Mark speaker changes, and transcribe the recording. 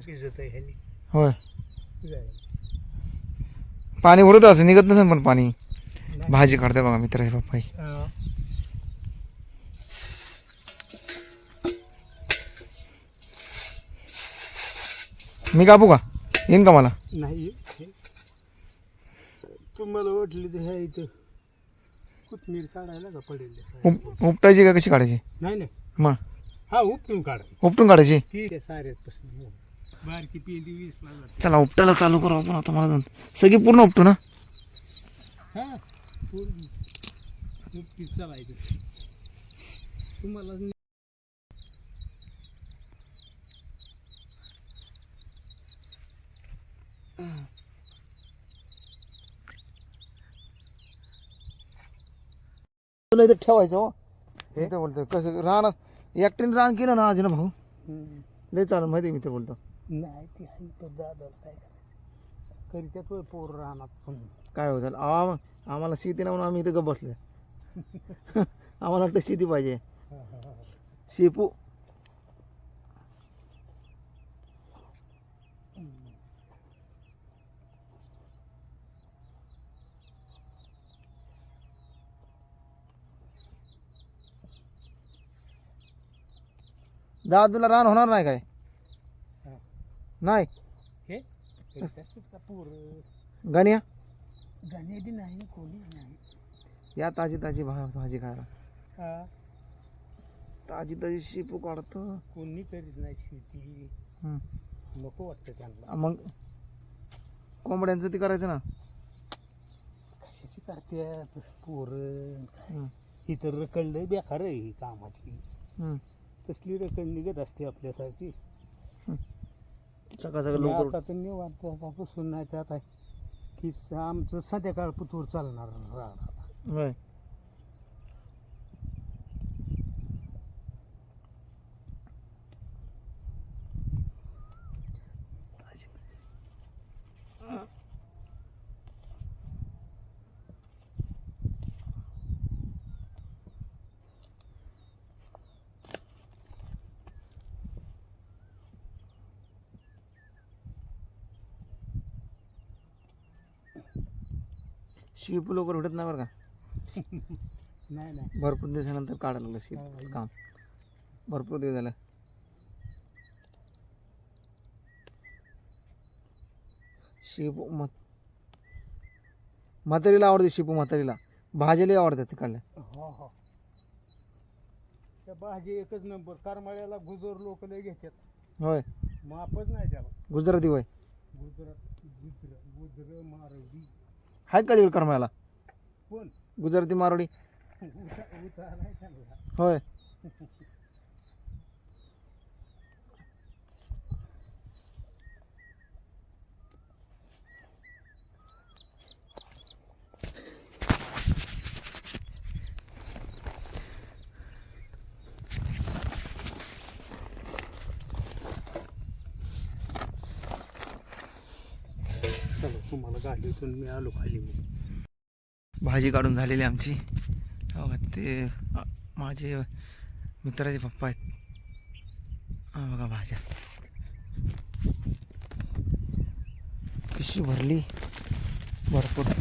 Speaker 1: भिजत आहे ह्यानी
Speaker 2: होय
Speaker 1: जायला.
Speaker 2: पाणी उडत असं निघत नसेल पण पाणी
Speaker 1: नाही.
Speaker 2: भाजी काढते बघा मित्राचे पप्पा
Speaker 1: हा.
Speaker 2: मी कापू का येईन का मला
Speaker 1: नाही हे. तुम्हाला वाटली तर ह्या इथं कोथमीर काढायला का पडेल
Speaker 2: उपटायची का कशी काढायची
Speaker 1: नाही नाही
Speaker 2: मग
Speaker 1: हा उपटून काढ
Speaker 2: उपटून काढायची
Speaker 1: ती साऱ्यात पासून बारकी पेंडी 20 ला जाते.
Speaker 2: चला उपटायला चालू करू आपण आता मला सगळी पूर्ण उपटू ना
Speaker 1: हा पूर्ण उपटीत चालायचं तुम्हाला
Speaker 2: तुला इथं ठेवायचं हो हे तर बोलतो कसं रान एकट्याने रान केलं ना आज ना भाऊ लय चालू माहिती मी ते बोलतो
Speaker 1: नाही ती आहे तर दादा काय करायचं करीत्यात होय पोर राहणार
Speaker 2: काय हो झालं आम्हाला शेती ना म्हणून आम्ही इथं गप बसले आम्हाला वाटतं शेती पाहिजे शेपू दादा तुला रान होणार नाही काय नाही
Speaker 1: हे करीत्यात का पोर
Speaker 2: गण्या
Speaker 1: गाण्याची नाही कोणी नाही
Speaker 2: या ताजी ताजी भाजी खायला
Speaker 1: हा
Speaker 2: ताजी ताजी शेपू काढतो
Speaker 1: कोणी करीत नाही शेती नको वाटतं त्यांना
Speaker 2: मग कोंबड्यांचं ते करायचं ना
Speaker 1: कशाची करतात पोरं इतर रखडलं बेकार आहे ही कामाची तसली रखड निघत असते आपल्यासारखी
Speaker 2: सकाळ सकाळ लवकर
Speaker 1: आता तर निवांत आता बसून नाही तर आता की आमचं संध्याकाळ पुतूर चालणार राहणार
Speaker 2: होय शेपू लवकर भेटत नाही बरं का
Speaker 1: नाही नाही
Speaker 2: भरपूर दिवसानंतर काढायला लागलं शेत काम भरपूर दिवस झालं शेपू म्हातारीला आवडते शेपू म्हातारीला भाजीला आवडतात ते काढल्या
Speaker 1: हो हो त्या भाजी एकच नंबर करमाळ्याला गुजर लोक लय घेतात
Speaker 2: होय
Speaker 1: मापच नाही त्याला
Speaker 2: गुजराती होय
Speaker 1: गुजर मारवडी
Speaker 2: आहेत का तिकडे करमायला
Speaker 1: कोण
Speaker 2: गुजराती मारवाडी
Speaker 1: उता नाही त्यांना
Speaker 2: होय
Speaker 1: चलो तुम्हाला गाडीतून मी आलो खाली
Speaker 2: भाजी काढून झालेली आमची बघा ते माझे मित्राचे पप्पा आहेत हा बघा भाज्या पिशवी भरली भरपूर